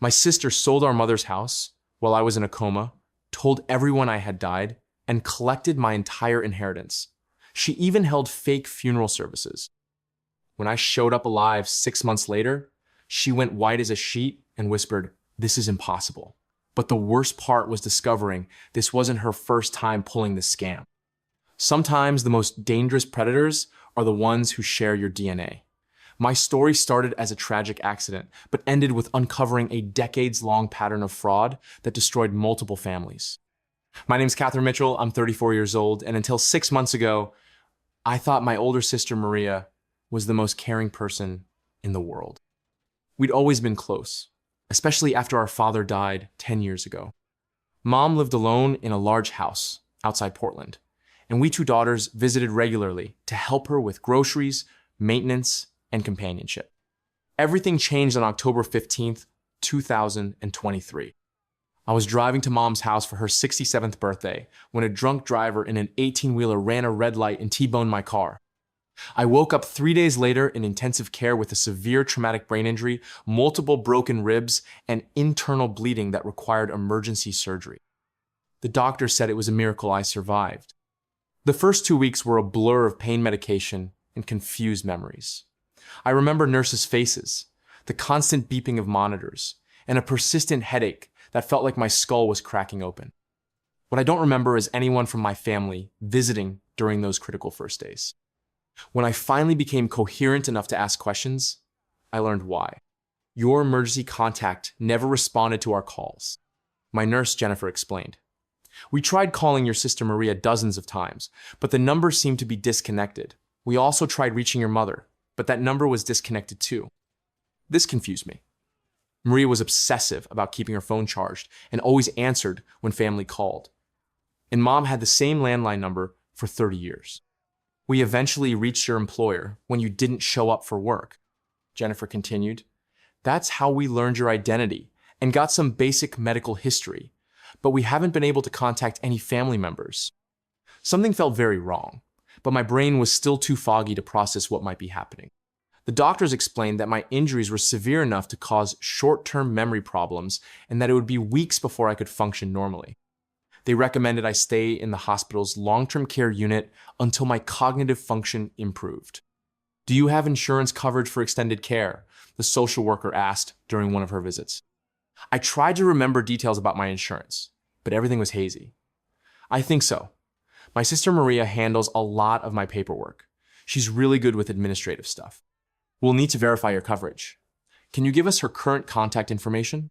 My sister sold our mother's house while I was in a coma, told everyone I had died, and collected my entire inheritance. She even held fake funeral services. When I showed up alive 6 months later, she went white as a sheet and whispered, "This is impossible." But the worst part was discovering this wasn't her first time pulling this scam. Sometimes the most dangerous predators are the ones who share your DNA. My story started as a tragic accident, but ended with uncovering a decades-long pattern of fraud that destroyed multiple families. My name's Catherine Mitchell, I'm 34 years old, and until 6 months ago, I thought my older sister Maria was the most caring person in the world. We'd always been close, especially after our father died 10 years ago. Mom lived alone in a large house outside Portland, and we two daughters visited regularly to help her with groceries, maintenance, and companionship. Everything changed on October 15th, 2023. I was driving to Mom's house for her 67th birthday when a drunk driver in an 18-wheeler ran a red light and T-boned my car. I woke up 3 days later in intensive care with a severe traumatic brain injury, multiple broken ribs, and internal bleeding that required emergency surgery. The doctor said it was a miracle I survived. The first 2 weeks were a blur of pain medication and confused memories. I remember nurses' faces, the constant beeping of monitors, and a persistent headache that felt like my skull was cracking open. What I don't remember is anyone from my family visiting during those critical first days. When I finally became coherent enough to ask questions, I learned why. Your emergency contact never responded to our calls. My nurse, Jennifer, explained. We tried calling your sister Maria dozens of times, but the number seemed to be disconnected. We also tried reaching your mother, but that number was disconnected too. This confused me. Maria was obsessive about keeping her phone charged and always answered when family called. And Mom had the same landline number for 30 years. We eventually reached your employer when you didn't show up for work. Jennifer continued. That's how we learned your identity and got some basic medical history, but we haven't been able to contact any family members. Something felt very wrong, but my brain was still too foggy to process what might be happening. The doctors explained that my injuries were severe enough to cause short-term memory problems and that it would be weeks before I could function normally. They recommended I stay in the hospital's long-term care unit until my cognitive function improved. Do you have insurance coverage for extended care? The social worker asked during one of her visits. I tried to remember details about my insurance, but everything was hazy. I think so. My sister Maria handles a lot of my paperwork. She's really good with administrative stuff. We'll need to verify your coverage. Can you give us her current contact information?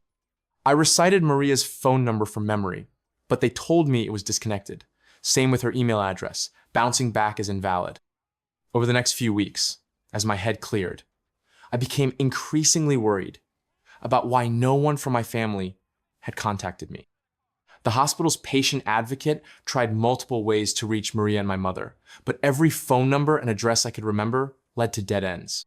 I recited Maria's phone number from memory, but they told me it was disconnected. Same with her email address, bouncing back as invalid. Over the next few weeks, as my head cleared, I became increasingly worried about why no one from my family had contacted me. The hospital's patient advocate tried multiple ways to reach Maria and my mother, but every phone number and address I could remember led to dead ends.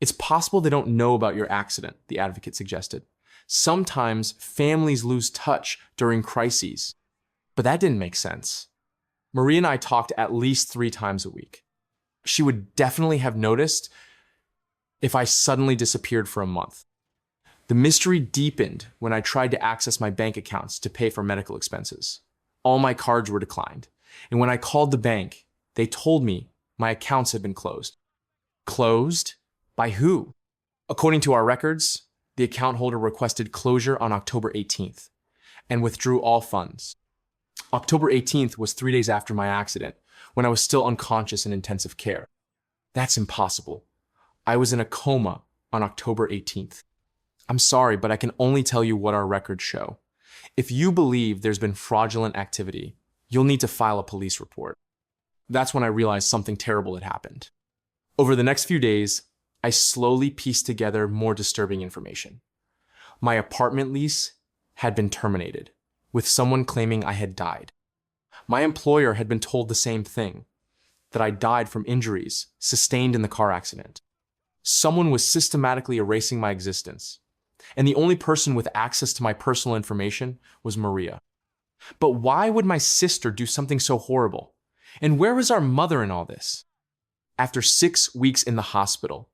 It's possible they don't know about your accident, the advocate suggested. Sometimes families lose touch during crises, but that didn't make sense. Maria and I talked at least 3 times a week. She would definitely have noticed if I suddenly disappeared for a month. The mystery deepened when I tried to access my bank accounts to pay for medical expenses. All my cards were declined, and when I called the bank, they told me my accounts had been closed. Closed? By who? According to our records, the account holder requested closure on October 18th and withdrew all funds. October 18th was 3 days after my accident, when I was still unconscious in intensive care. That's impossible. I was in a coma on October 18th. I'm sorry, but I can only tell you what our records show. If you believe there's been fraudulent activity, you'll need to file a police report. That's when I realized something terrible had happened. Over the next few days, I slowly pieced together more disturbing information. My apartment lease had been terminated, with someone claiming I had died. My employer had been told the same thing, that I died from injuries sustained in the car accident. Someone was systematically erasing my existence, and the only person with access to my personal information was Maria. But why would my sister do something so horrible? And where was our mother in all this? After 6 weeks in the hospital,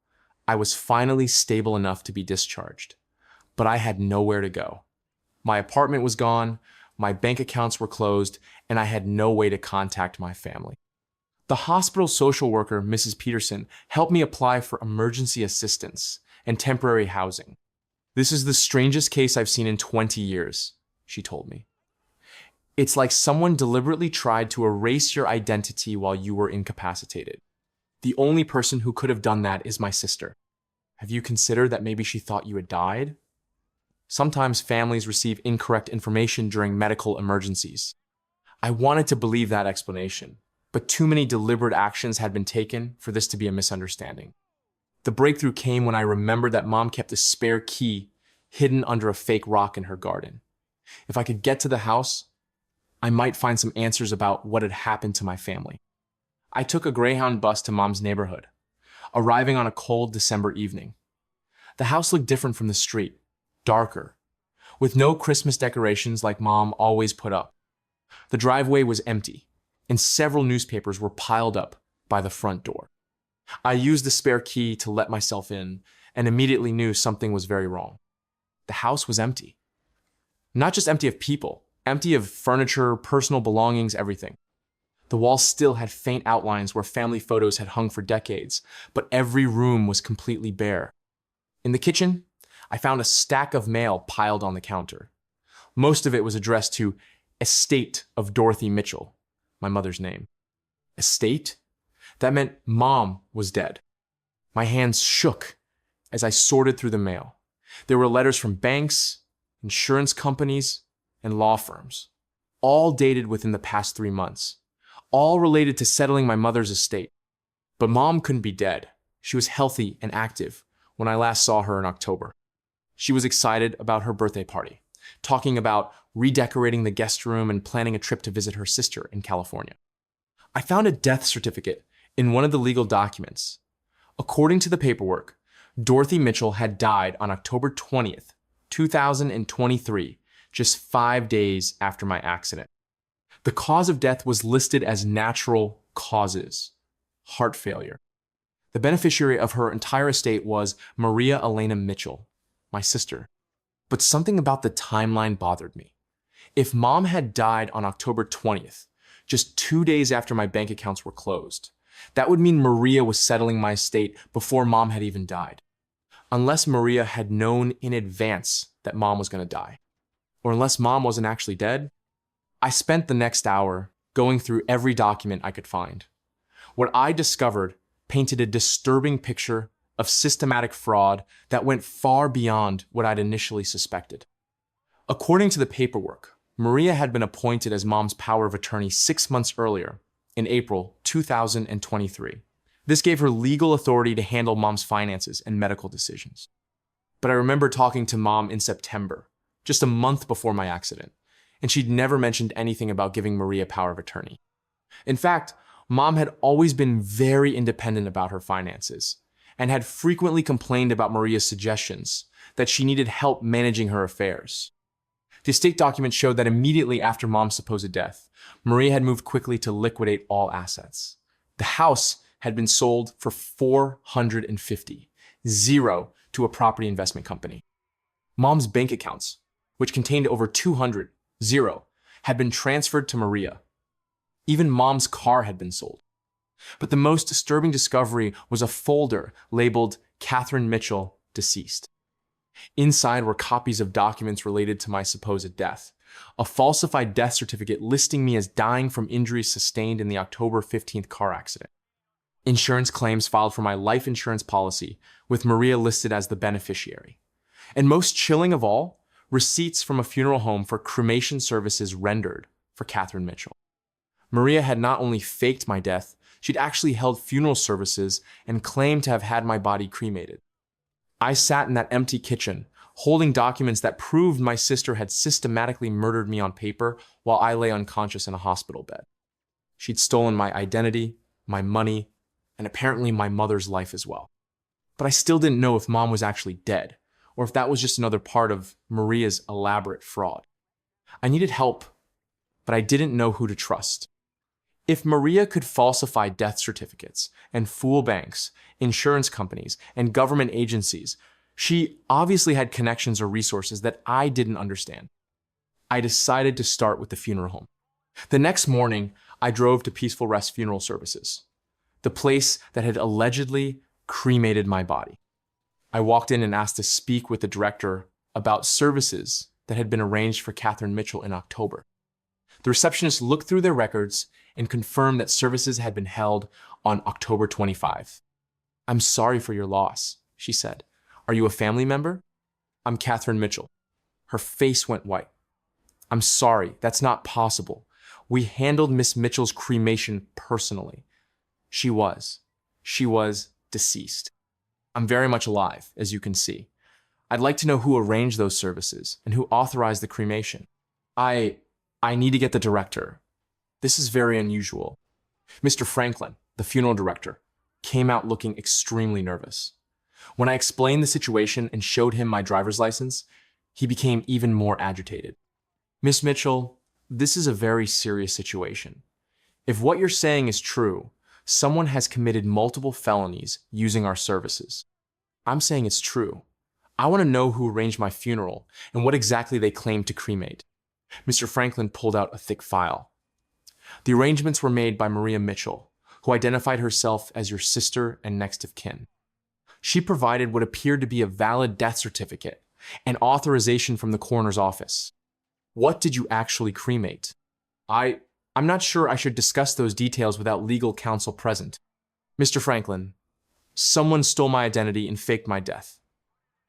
I was finally stable enough to be discharged. but I had nowhere to go. My apartment was gone, my bank accounts were closed, and I had no way to contact my family. The hospital social worker, Mrs. Peterson, helped me apply for emergency assistance and temporary housing. "This is the strangest case I've seen in 20 years, she told me. "It's like someone deliberately tried to erase your identity while you were incapacitated. The only person who could have done that is my sister. Have you considered that maybe she thought you had died?" Sometimes families receive incorrect information during medical emergencies. I wanted to believe that explanation, but too many deliberate actions had been taken for this to be a misunderstanding. The breakthrough came when I remembered that Mom kept a spare key hidden under a fake rock in her garden. If I could get to the house, I might find some answers about what had happened to my family. I took a Greyhound bus to Mom's neighborhood, arriving on a cold December evening. The house looked different from the street, darker, with no Christmas decorations like Mom always put up. The driveway was empty, and several newspapers were piled up by the front door. I used the spare key to let myself in and immediately knew something was very wrong. The house was empty. Not just empty of people, empty of furniture, personal belongings, everything. The walls still had faint outlines where family photos had hung for decades, but every room was completely bare. In the kitchen, I found a stack of mail piled on the counter. Most of it was addressed to Estate of Dorothy Mitchell, my mother's name. Estate? That meant Mom was dead. My hands shook as I sorted through the mail. There were letters from banks, insurance companies, and law firms, all dated within the past 3 months, all related to settling my mother's estate. But Mom couldn't be dead. She was healthy and active when I last saw her in October. She was excited about her birthday party, talking about redecorating the guest room and planning a trip to visit her sister in California. I found a death certificate in one of the legal documents. According to the paperwork, Dorothy Mitchell had died on October 20th, 2023, just 5 days after my accident. The cause of death was listed as natural causes, heart failure. The beneficiary of her entire estate was Maria Elena Mitchell, my sister. But something about the timeline bothered me. If Mom had died on October 20th, just 2 days after my bank accounts were closed, that would mean Maria was settling my estate before Mom had even died. Unless Maria had known in advance that Mom was going to die. Or unless Mom wasn't actually dead. I spent the next hour going through every document I could find. What I discovered painted a disturbing picture of systematic fraud that went far beyond what I'd initially suspected. According to the paperwork, Maria had been appointed as Mom's power of attorney 6 months earlier, in April 2023. This gave her legal authority to handle Mom's finances and medical decisions. But I remember talking to Mom in September, just a month before my accident, and she'd never mentioned anything about giving Maria power of attorney. In fact, Mom had always been very independent about her finances and had frequently complained about Maria's suggestions that she needed help managing her affairs. The estate documents showed that immediately after Mom's supposed death, Maria had moved quickly to liquidate all assets. The house had been sold for $450, zero to a property investment company. Mom's bank accounts, which contained over $200, zero, had been transferred to Maria. Even Mom's car had been sold. But the most disturbing discovery was a folder labeled Catherine Mitchell, deceased. Inside were copies of documents related to my supposed death, a falsified death certificate listing me as dying from injuries sustained in the October 15th car accident. Insurance claims filed for my life insurance policy, with Maria listed as the beneficiary. And most chilling of all, receipts from a funeral home for cremation services rendered for Catherine Mitchell. Maria had not only faked my death, she'd actually held funeral services and claimed to have had my body cremated. I sat in that empty kitchen, holding documents that proved my sister had systematically murdered me on paper while I lay unconscious in a hospital bed. She'd stolen my identity, my money, and apparently my mother's life as well. But I still didn't know if Mom was actually dead, or if that was just another part of Maria's elaborate fraud. I needed help, but I didn't know who to trust. If Maria could falsify death certificates and fool banks, insurance companies, and government agencies, She obviously had connections or resources that I didn't understand. I decided to start with the funeral home. The next morning, I drove to Peaceful Rest Funeral Services, the place that had allegedly cremated my body. I walked in and asked to speak with the director about services that had been arranged for Catherine Mitchell in October. The receptionist looked through their records and confirmed that services had been held on October 25. "I'm sorry for your loss," she said. "Are you a family member?" "I'm Catherine Mitchell." Her face went white. "I'm sorry, that's not possible. We handled Miss Mitchell's cremation personally. She was deceased. I'm very much alive, as you can see. I'd like to know who arranged those services and who authorized the cremation. I need to get the director. This is very unusual." Mr. Franklin, the funeral director, came out looking extremely nervous. When I explained the situation and showed him my driver's license, he became even more agitated. "Miss Mitchell, this is a very serious situation. If what you're saying is true, someone has committed multiple felonies using our services. I'm saying it's true. I want to know who arranged my funeral and what exactly they claim to cremate." Mr. Franklin pulled out a thick file. "The arrangements were made by Maria Mitchell, who identified herself as your sister and next of kin. She provided what appeared to be a valid death certificate and authorization from the coroner's office. What did you actually cremate?" I'm not sure I should discuss those details without legal counsel present. "Mr. Franklin, someone stole my identity and faked my death.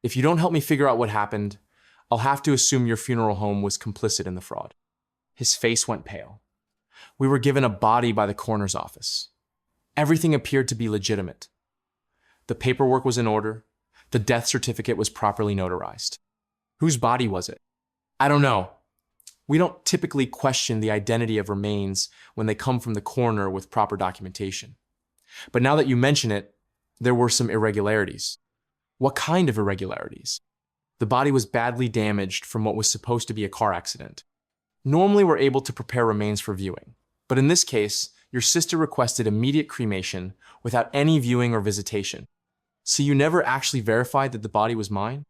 If you don't help me figure out what happened, I'll have to assume your funeral home was complicit in the fraud." His face went pale. "We were given a body by the coroner's office. Everything appeared to be legitimate. The paperwork was in order. The death certificate was properly notarized. Whose body was it? I don't know. We don't typically question the identity of remains when they come from the coroner with proper documentation. But now that you mention it, there were some irregularities." "What kind of irregularities?" "The body was badly damaged from what was supposed to be a car accident. Normally we're able to prepare remains for viewing, but in this case, your sister requested immediate cremation without any viewing or visitation. So you never actually verified that the body was mine?"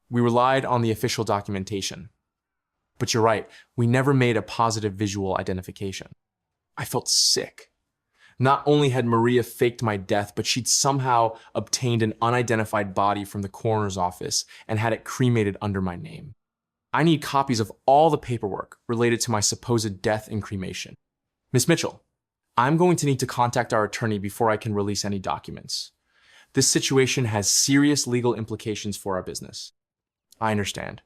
"We relied on the official documentation. But you're right, we never made a positive visual identification." I felt sick. Not only had Maria faked my death, but she'd somehow obtained an unidentified body from the coroner's office and had it cremated under my name. I need copies of all the paperwork related to my supposed death and cremation. "Miss Mitchell, I'm going to need to contact our attorney before I can release any documents. This situation has serious legal implications for our business." "I understand.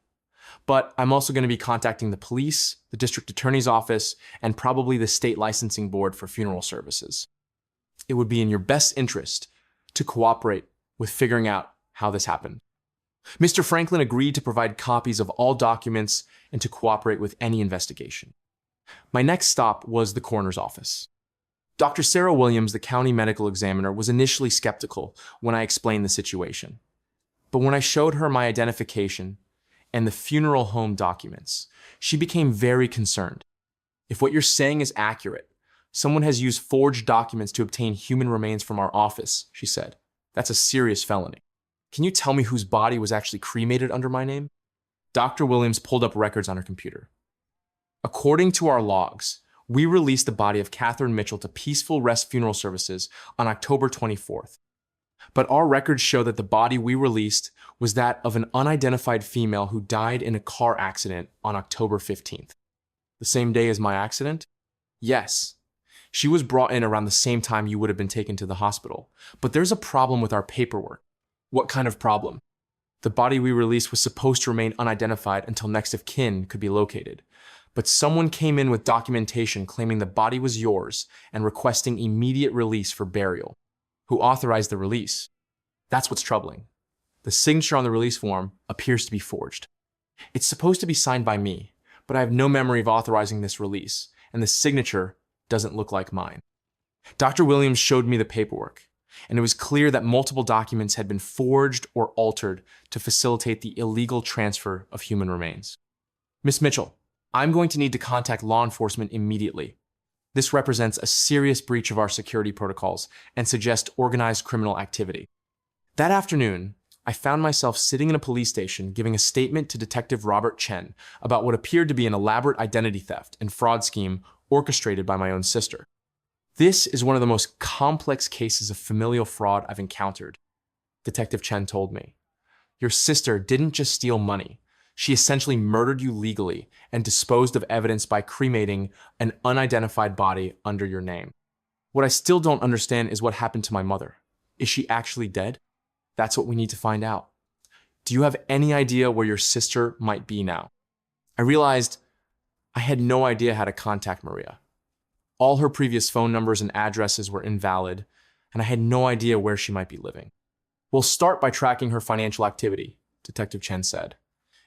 But I'm also going to be contacting the police, the district attorney's office, and probably the state licensing board for funeral services. It would be in your best interest to cooperate with figuring out how this happened." Mr. Franklin agreed to provide copies of all documents and to cooperate with any investigation. My next stop was the coroner's office. Dr. Sarah Williams, the county medical examiner, was initially skeptical when I explained the situation. But when I showed her my identification and the funeral home documents, she became very concerned. "If what you're saying is accurate, someone has used forged documents to obtain human remains from our office," she said. "That's a serious felony. Can you tell me whose body was actually cremated under my name?" Dr. Williams pulled up records on her computer. "According to our logs, we released the body of Catherine Mitchell to Peaceful Rest Funeral Services on October 24th. But our records show that the body we released was that of an unidentified female who died in a car accident on October 15th. "The same day as my accident?" "Yes. She was brought in around the same time you would have been taken to the hospital. But there's a problem with our paperwork." "What kind of problem?" "The body we released was supposed to remain unidentified until next of kin could be located. But someone came in with documentation claiming the body was yours and requesting immediate release for burial. Who authorized the release?" "That's what's troubling. The signature on the release form appears to be forged. It's supposed to be signed by me, but I have no memory of authorizing this release, and the signature doesn't look like mine." Dr. Williams showed me the paperwork, and it was clear that multiple documents had been forged or altered to facilitate the illegal transfer of human remains. "Miss Mitchell, I'm going to need to contact law enforcement immediately. This represents a serious breach of our security protocols and suggests organized criminal activity." That afternoon, I found myself sitting in a police station giving a statement to Detective Robert Chen about what appeared to be an elaborate identity theft and fraud scheme orchestrated by my own sister. This is one of the most complex cases of familial fraud I've encountered, Detective Chen told me. Your sister didn't just steal money. She essentially murdered you legally and disposed of evidence by cremating an unidentified body under your name. What I still don't understand is what happened to my mother. Is she actually dead? That's what we need to find out. Do you have any idea where your sister might be now? I realized I had no idea how to contact Maria. All her previous phone numbers and addresses were invalid, and I had no idea where she might be living. We'll start by tracking her financial activity, Detective Chen said.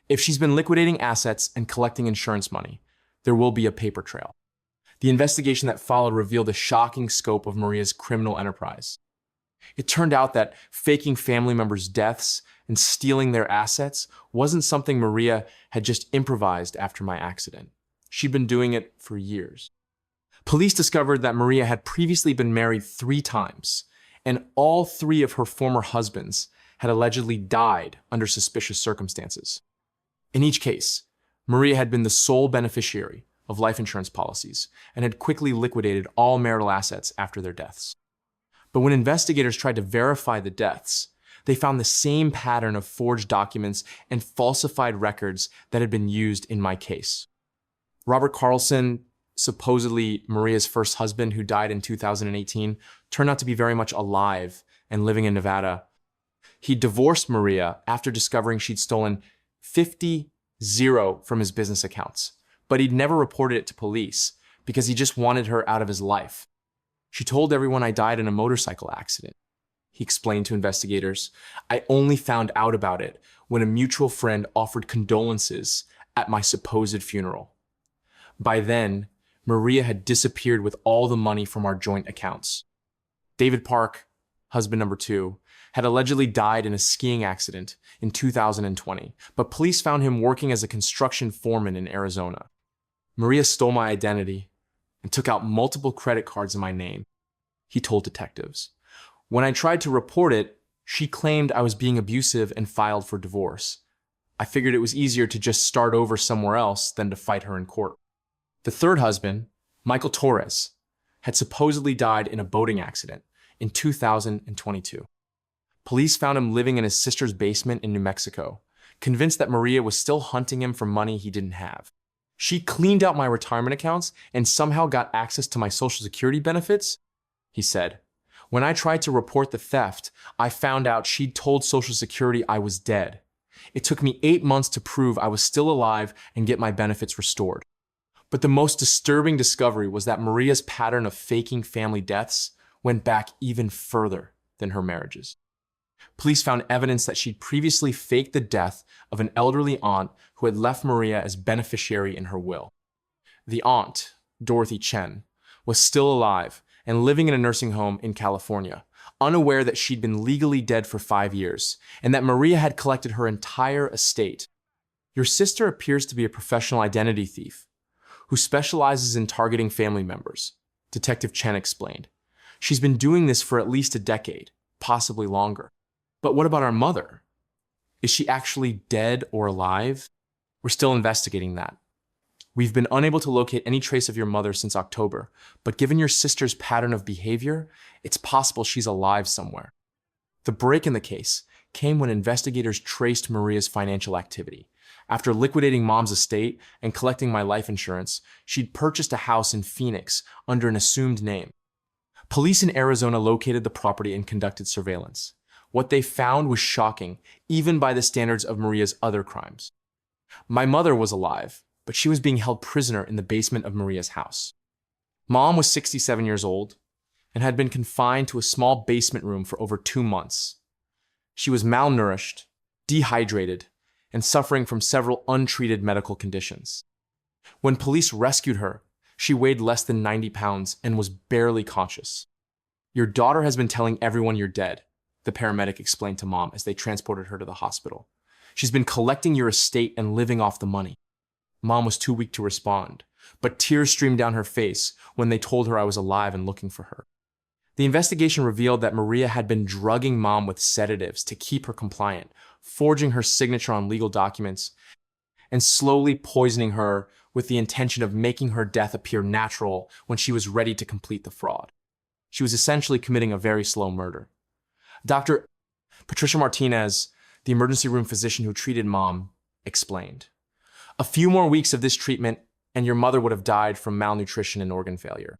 If she's been liquidating assets and collecting insurance money, there will be a paper trail. The investigation that followed revealed the shocking scope of Maria's criminal enterprise. It turned out that faking family members' deaths and stealing their assets wasn't something Maria had just improvised after my accident. She'd been doing it for years. Police discovered that Maria had previously been married 3 times, and all 3 of her former husbands had allegedly died under suspicious circumstances. In each case, Maria had been the sole beneficiary of life insurance policies and had quickly liquidated all marital assets after their deaths. But when investigators tried to verify the deaths, they found the same pattern of forged documents and falsified records that had been used in my case. Robert Carlson, supposedly Maria's first husband who died in 2018, turned out to be very much alive and living in Nevada. He divorced Maria after discovering she'd stolen $50,000 from his business accounts, but he'd never reported it to police because he just wanted her out of his life. She told everyone I died in a motorcycle accident. He explained to investigators, I only found out about it when a mutual friend offered condolences at my supposed funeral. By then, Maria had disappeared with all the money from our joint accounts. David Park, husband number 2, had allegedly died in a skiing accident in 2020, but police found him working as a construction foreman in Arizona. Maria stole my identity and took out multiple credit cards in my name, he told detectives. When I tried to report it, she claimed I was being abusive and filed for divorce. I figured it was easier to just start over somewhere else than to fight her in court. The third husband, Michael Torres, had supposedly died in a boating accident in 2022. Police found him living in his sister's basement in New Mexico, convinced that Maria was still hunting him for money he didn't have. She cleaned out my retirement accounts and somehow got access to my Social Security benefits, he said. When I tried to report the theft, I found out she'd told Social Security I was dead. It took me 8 months to prove I was still alive and get my benefits restored. But the most disturbing discovery was that Maria's pattern of faking family deaths went back even further than her marriages. Police found evidence that she'd previously faked the death of an elderly aunt who had left Maria as beneficiary in her will. The aunt, Dorothy Chen, was still alive and living in a nursing home in California, unaware that she'd been legally dead for 5 years and that Maria had collected her entire estate. Your sister appears to be a professional identity thief who specializes in targeting family members, Detective Chen explained. She's been doing this for at least a decade, possibly longer. But what about our mother? Is she actually dead or alive? We're still investigating that. We've been unable to locate any trace of your mother since October, but given your sister's pattern of behavior, it's possible she's alive somewhere. The break in the case came when investigators traced Maria's financial activity. After liquidating Mom's estate and collecting my life insurance, she'd purchased a house in Phoenix under an assumed name. Police in Arizona located the property and conducted surveillance. What they found was shocking, even by the standards of Maria's other crimes. My mother was alive, but she was being held prisoner in the basement of Maria's house. Mom was 67 years old and had been confined to a small basement room for over 2 months. She was malnourished, dehydrated, and suffering from several untreated medical conditions. When police rescued her, she weighed less than 90 pounds and was barely conscious. Your daughter has been telling everyone you're dead, the paramedic explained to Mom as they transported her to the hospital. She's been collecting your estate and living off the money. Mom was too weak to respond, but tears streamed down her face when they told her I was alive and looking for her. The investigation revealed that Maria had been drugging Mom with sedatives to keep her compliant, forging her signature on legal documents, and slowly poisoning her with the intention of making her death appear natural when she was ready to complete the fraud. She was essentially committing a very slow murder. Dr. Patricia Martinez, the emergency room physician who treated Mom, explained, "A few more weeks of this treatment and your mother would have died from malnutrition and organ failure."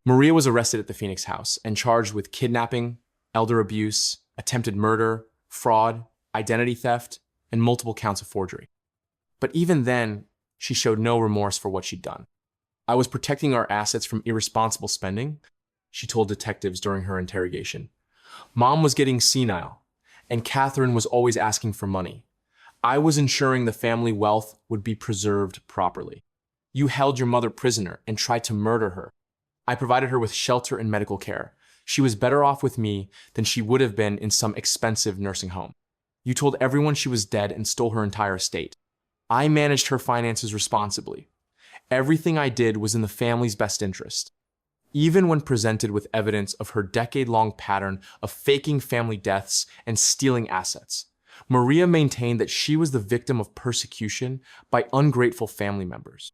Maria was arrested at the Phoenix house and charged with kidnapping, elder abuse, attempted murder, fraud, identity theft, and multiple counts of forgery. But even then, she showed no remorse for what she'd done. "I was protecting our assets from irresponsible spending," she told detectives during her interrogation. "Mom was getting senile, and Catherine was always asking for money. I was ensuring the family wealth would be preserved properly. You held your mother prisoner and tried to murder her. I provided her with shelter and medical care. She was better off with me than she would have been in some expensive nursing home. You told everyone she was dead and stole her entire estate. I managed her finances responsibly. Everything I did was in the family's best interest." Even when presented with evidence of her decade-long pattern of faking family deaths and stealing assets, Maria maintained that she was the victim of persecution by ungrateful family members.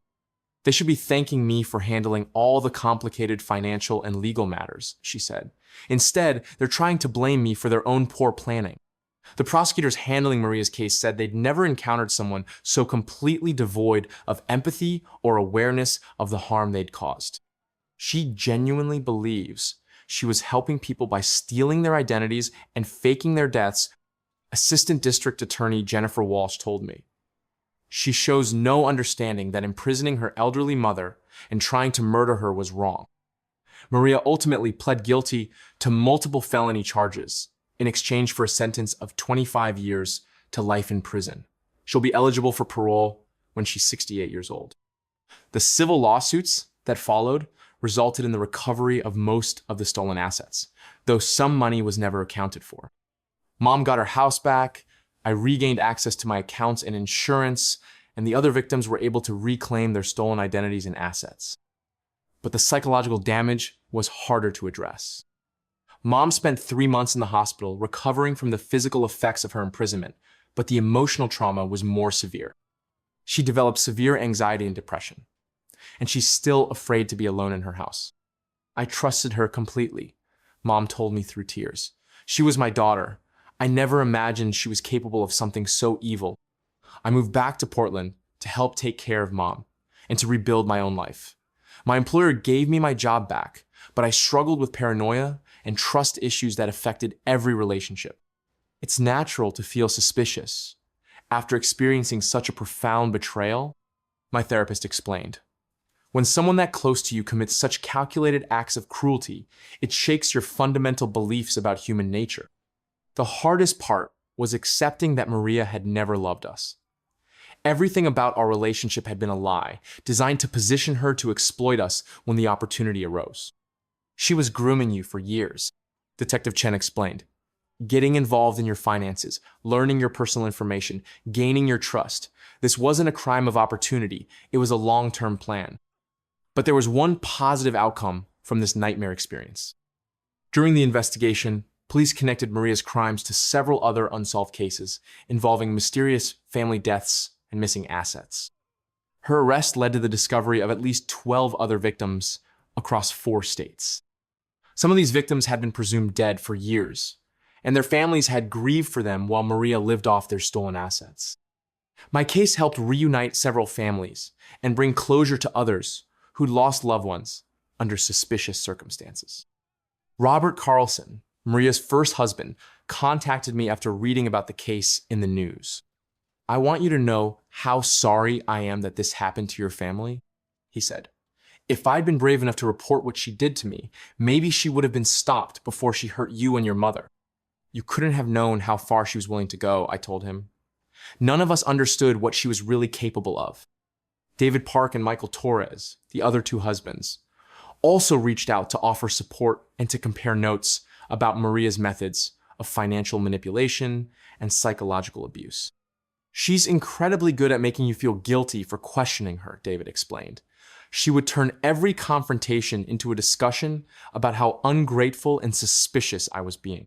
"They should be thanking me for handling all the complicated financial and legal matters," she said. "Instead, they're trying to blame me for their own poor planning." The prosecutors handling Maria's case said they'd never encountered someone so completely devoid of empathy or awareness of the harm they'd caused. She genuinely believes she was helping people by stealing their identities and faking their deaths, Assistant District Attorney Jennifer Walsh told me. She shows no understanding that imprisoning her elderly mother and trying to murder her was wrong. Maria ultimately pled guilty to multiple felony charges in exchange for a sentence of 25 years to life in prison. She'll be eligible for parole when she's 68 years old. The civil lawsuits that followed resulted in the recovery of most of the stolen assets, though some money was never accounted for. Mom got her house back, I regained access to my accounts and insurance, and the other victims were able to reclaim their stolen identities and assets. But the psychological damage was harder to address. Mom spent 3 months in the hospital recovering from the physical effects of her imprisonment, but the emotional trauma was more severe. She developed severe anxiety and depression, and she's still afraid to be alone in her house. "I trusted her completely," Mom told me through tears. "She was my daughter. I never imagined she was capable of something so evil. I moved back to Portland to help take care of Mom and to rebuild my own life. My employer gave me my job back, but I struggled with paranoia and trust issues that affected every relationship. It's natural to feel suspicious after experiencing such a profound betrayal," my therapist explained. "When someone that close to you commits such calculated acts of cruelty, it shakes your fundamental beliefs about human nature. The hardest part was accepting that Maria had never loved us. Everything about our relationship had been a lie, designed to position her to exploit us when the opportunity arose. She was grooming you for years," Detective Chen explained. "Getting involved in your finances, learning your personal information, gaining your trust. This wasn't a crime of opportunity, it was a long-term plan. But there was one positive outcome from this nightmare experience." During the investigation, police connected Maria's crimes to several other unsolved cases involving mysterious family deaths and missing assets. Her arrest led to the discovery of at least 12 other victims across 4 states. Some of these victims had been presumed dead for years, and their families had grieved for them while Maria lived off their stolen assets. My case helped reunite several families and bring closure to others who'd lost loved ones under suspicious circumstances. Robert Carlson, Maria's first husband, contacted me after reading about the case in the news. "I want you to know how sorry I am that this happened to your family," he said. "If I'd been brave enough to report what she did to me, maybe she would have been stopped before she hurt you and your mother." "You couldn't have known how far she was willing to go," I told him. "None of us understood what she was really capable of." David Park and Michael Torres, the other 2 husbands, also reached out to offer support and to compare notes about Maria's methods of financial manipulation and psychological abuse. "She's incredibly good at making you feel guilty for questioning her," David explained. She would turn every confrontation into a discussion about how ungrateful and suspicious I was being.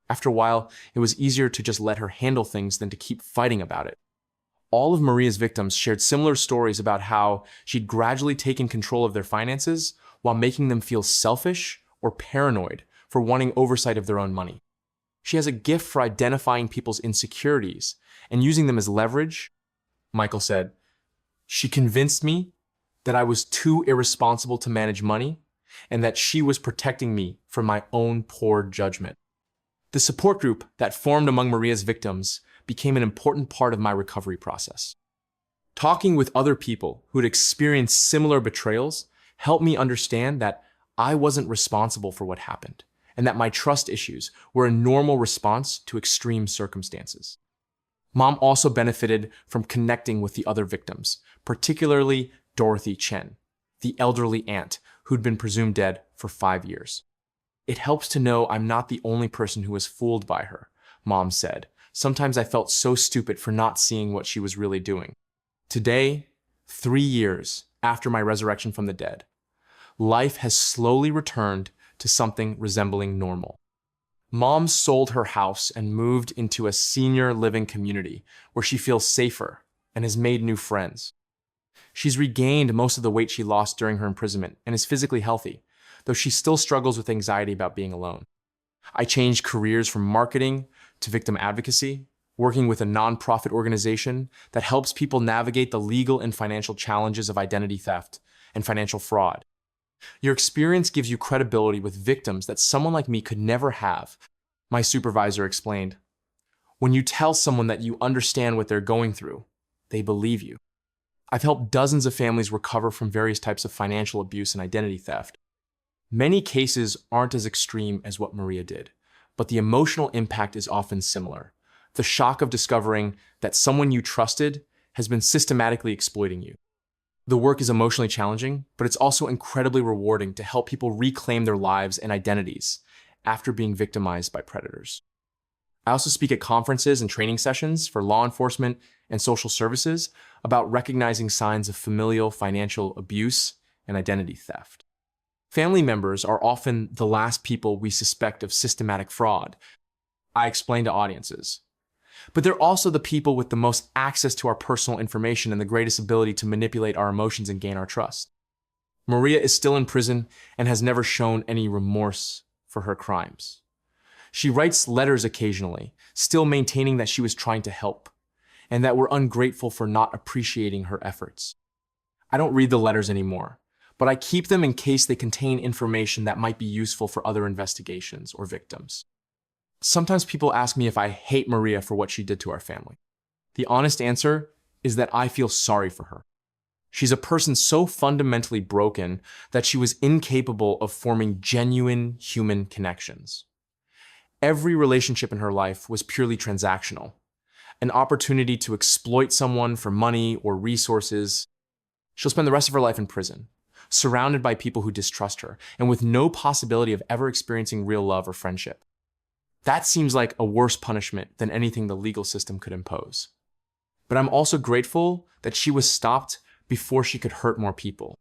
After a while, it was easier to just let her handle things than to keep fighting about it. All of Maria's victims shared similar stories about how she'd gradually taken control of their finances while making them feel selfish or paranoid for wanting oversight of their own money. She has a gift for identifying people's insecurities and using them as leverage. Michael said, "She convinced me that I was too irresponsible to manage money and that she was protecting me from my own poor judgment." The support group that formed among Maria's victims became an important part of my recovery process. Talking with other people who had experienced similar betrayals helped me understand that I wasn't responsible for what happened, and that my trust issues were a normal response to extreme circumstances. Mom also benefited from connecting with the other victims, particularly Dorothy Chen, the elderly aunt who'd been presumed dead for 5 years. "It helps to know I'm not the only person who was fooled by her," Mom said. "Sometimes I felt so stupid for not seeing what she was really doing." Today, 3 years after my resurrection from the dead, life has slowly returned to something resembling normal. Mom sold her house and moved into a senior living community where she feels safer and has made new friends. She's regained most of the weight she lost during her imprisonment and is physically healthy, though she still struggles with anxiety about being alone. I changed careers from marketing to victim advocacy, working with a nonprofit organization that helps people navigate the legal and financial challenges of identity theft and financial fraud. Your experience gives you credibility with victims that someone like me could never have, my supervisor explained. When you tell someone that you understand what they're going through, they believe you. I've helped dozens of families recover from various types of financial abuse and identity theft. Many cases aren't as extreme as what Maria did, but the emotional impact is often similar. The shock of discovering that someone you trusted has been systematically exploiting you. The work is emotionally challenging, but it's also incredibly rewarding to help people reclaim their lives and identities after being victimized by predators. I also speak at conferences and training sessions for law enforcement and social services about recognizing signs of familial financial abuse and identity theft. Family members are often the last people we suspect of systematic fraud, I explain to audiences. But they're also the people with the most access to our personal information and the greatest ability to manipulate our emotions and gain our trust. Maria is still in prison and has never shown any remorse for her crimes. She writes letters occasionally, still maintaining that she was trying to help, and that we're ungrateful for not appreciating her efforts. I don't read the letters anymore, but I keep them in case they contain information that might be useful for other investigations or victims. Sometimes people ask me if I hate Maria for what she did to our family. The honest answer is that I feel sorry for her. She's a person so fundamentally broken that she was incapable of forming genuine human connections. Every relationship in her life was purely transactional, an opportunity to exploit someone for money or resources. She'll spend the rest of her life in prison, surrounded by people who distrust her, and with no possibility of ever experiencing real love or friendship. That seems like a worse punishment than anything the legal system could impose. But I'm also grateful that she was stopped before she could hurt more people.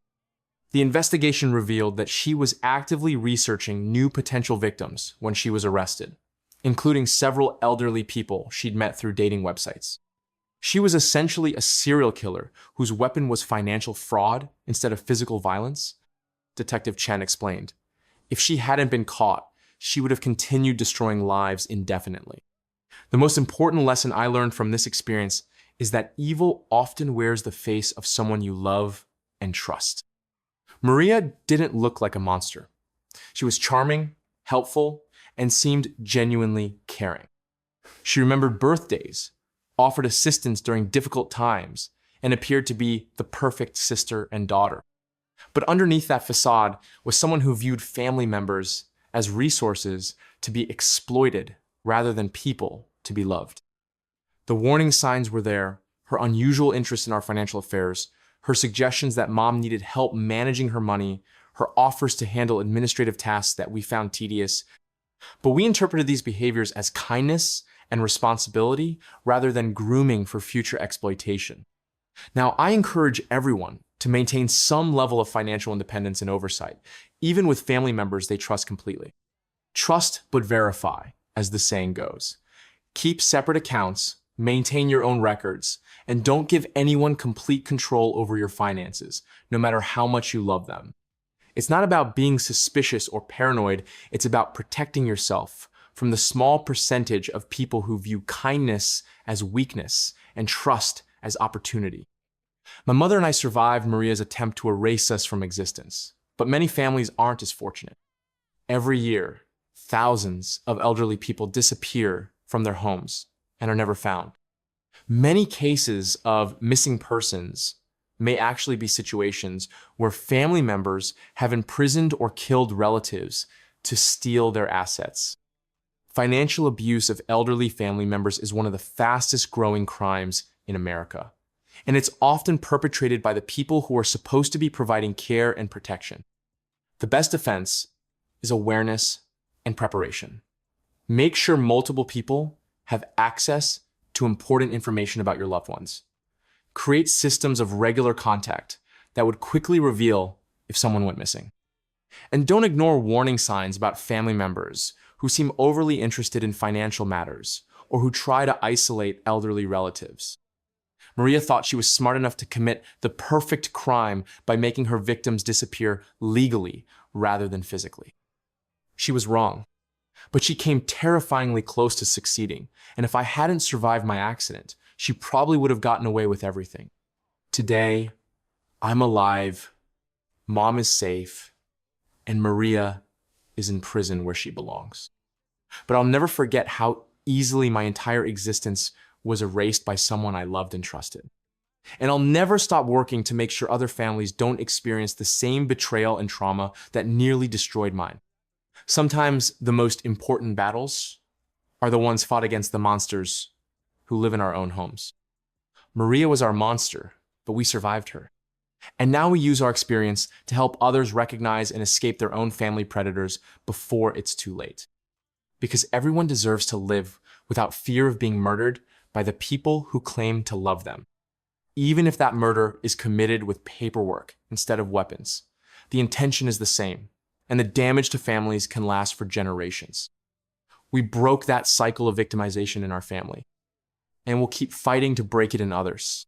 The investigation revealed that she was actively researching new potential victims when she was arrested, including several elderly people she'd met through dating websites. She was essentially a serial killer whose weapon was financial fraud instead of physical violence, Detective Chen explained. If she hadn't been caught, she would have continued destroying lives indefinitely. The most important lesson I learned from this experience is that evil often wears the face of someone you love and trust. Maria didn't look like a monster. She was charming, helpful, and seemed genuinely caring. She remembered birthdays, offered assistance during difficult times, and appeared to be the perfect sister and daughter. But underneath that facade was someone who viewed family members as resources to be exploited rather than people to be loved. The warning signs were there: her unusual interest in our financial affairs, her suggestions that Mom needed help managing her money, her offers to handle administrative tasks that we found tedious. But we interpreted these behaviors as kindness and responsibility rather than grooming for future exploitation. Now, I encourage everyone, to maintain some level of financial independence and oversight, even with family members they trust completely. Trust but verify, as the saying goes. Keep separate accounts, maintain your own records, and don't give anyone complete control over your finances, no matter how much you love them. It's not about being suspicious or paranoid, it's about protecting yourself from the small percentage of people who view kindness as weakness and trust as opportunity. My mother and I survived Maria's attempt to erase us from existence, but many families aren't as fortunate. Every year, thousands of elderly people disappear from their homes and are never found. Many cases of missing persons may actually be situations where family members have imprisoned or killed relatives to steal their assets. Financial abuse of elderly family members is one of the fastest growing crimes in America, and it's often perpetrated by the people who are supposed to be providing care and protection. The best defense is awareness and preparation. Make sure multiple people have access to important information about your loved ones. Create systems of regular contact that would quickly reveal if someone went missing. And don't ignore warning signs about family members who seem overly interested in financial matters or who try to isolate elderly relatives. Maria thought she was smart enough to commit the perfect crime by making her victims disappear legally rather than physically. She was wrong, but she came terrifyingly close to succeeding, and if I hadn't survived my accident, she probably would have gotten away with everything. Today, I'm alive, Mom is safe, and Maria is in prison where she belongs. But I'll never forget how easily my entire existence was erased by someone I loved and trusted. And I'll never stop working to make sure other families don't experience the same betrayal and trauma that nearly destroyed mine. Sometimes the most important battles are the ones fought against the monsters who live in our own homes. Maria was our monster, but we survived her. And now we use our experience to help others recognize and escape their own family predators before it's too late. Because everyone deserves to live without fear of being murdered by the people who claim to love them, even if that murder is committed with paperwork instead of weapons. The intention is the same, and the damage to families can last for generations. We broke that cycle of victimization in our family, and we'll keep fighting to break it in others.